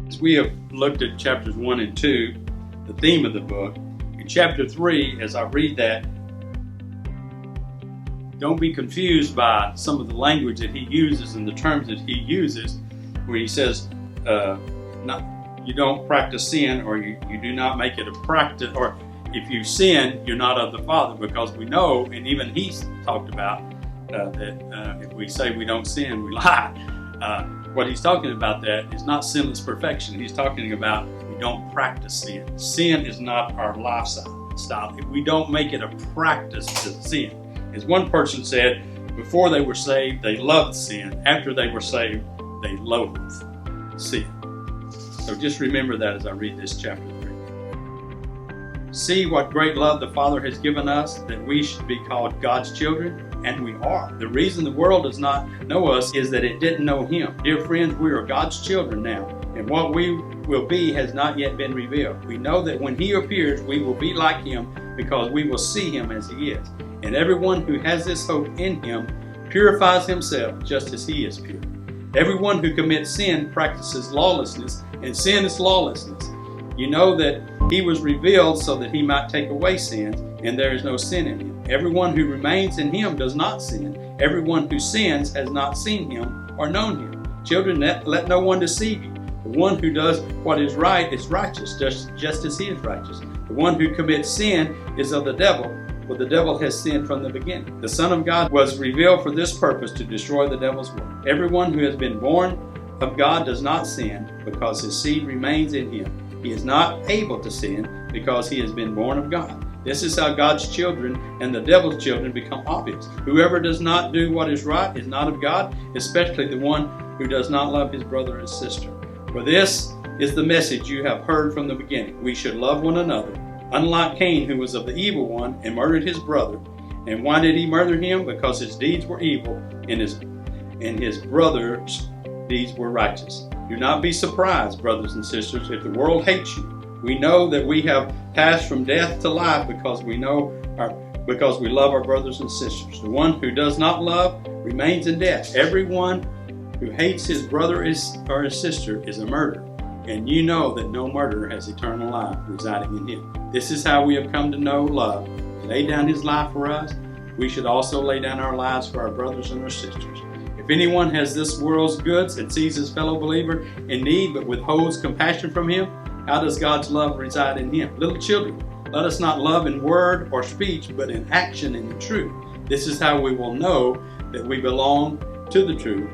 As we have looked at chapters 1 and 2, the theme of the book, in chapter 3, as I read that, don't be confused by some of the language that he uses and the terms that he uses, where he says, you don't practice sin, or you do not make it a practice, or if you sin, you're not of the Father, because we know, and even he's talked about, that if we say we don't sin, we lie. What he's talking about that is not sinless perfection. He's talking about we don't practice sin. Sin is not our lifestyle. If we don't make it a practice to sin. As one person said, before they were saved, they loved sin. After they were saved, they loathed sin. So just remember that as I read this chapter 3. See what great love the Father has given us, that we should be called God's children. And we are. The reason the world does not know us is that it didn't know Him. Dear friends, we are God's children now, and what we will be has not yet been revealed. We know that when He appears, we will be like Him, because we will see Him as He is. And everyone who has this hope in Him purifies himself just as He is pure. Everyone who commits sin practices lawlessness, and sin is lawlessness. You know that He was revealed so that He might take away sins, and there is no sin in Him. Everyone who remains in Him does not sin. Everyone who sins has not seen Him or known Him. Children, let no one deceive you. The one who does what is right is righteous, just as He is righteous. The one who commits sin is of the devil, for the devil has sinned from the beginning. The Son of God was revealed for this purpose, to destroy the devil's work. Everyone who has been born of God does not sin, because his seed remains in him. He is not able to sin, because he has been born of God. This is how God's children and the devil's children become obvious. Whoever does not do what is right is not of God, especially the one who does not love his brother and sister. For this is the message you have heard from the beginning. We should love one another, unlike Cain, who was of the evil one and murdered his brother. And why did he murder him? Because his deeds were evil and his brother's deeds were righteous. Do not be surprised, brothers and sisters, if the world hates you. We know that we have passed from death to life because we love our brothers and sisters. The one who does not love remains in death. Everyone who hates his brother or his sister is a murderer, and you know that no murderer has eternal life residing in him. This is how we have come to know love. He laid down his life for us. We should also lay down our lives for our brothers and our sisters. If anyone has this world's goods and sees his fellow believer in need but withholds compassion from him, how does God's love reside in him? Little children, let us not love in word or speech, but in action and in truth. This is how we will know that we belong to the truth,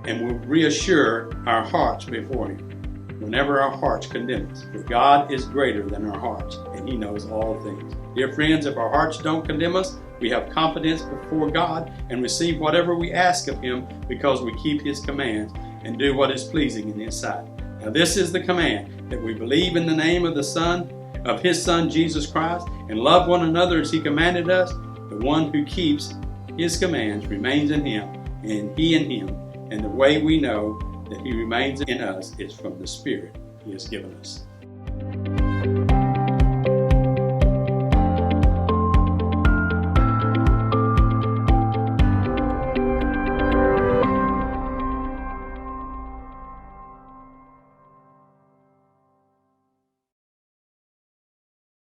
and will reassure our hearts before Him whenever our hearts condemn us. For God is greater than our hearts, and He knows all things. Dear friends, if our hearts don't condemn us, we have confidence before God and receive whatever we ask of Him, because we keep His commands and do what is pleasing in His sight. Now this is the command, that we believe in the name of His Son, Jesus Christ, and love one another as He commanded us. The one who keeps His commands remains in Him, and He in Him. And the way we know that He remains in us is from the Spirit He has given us.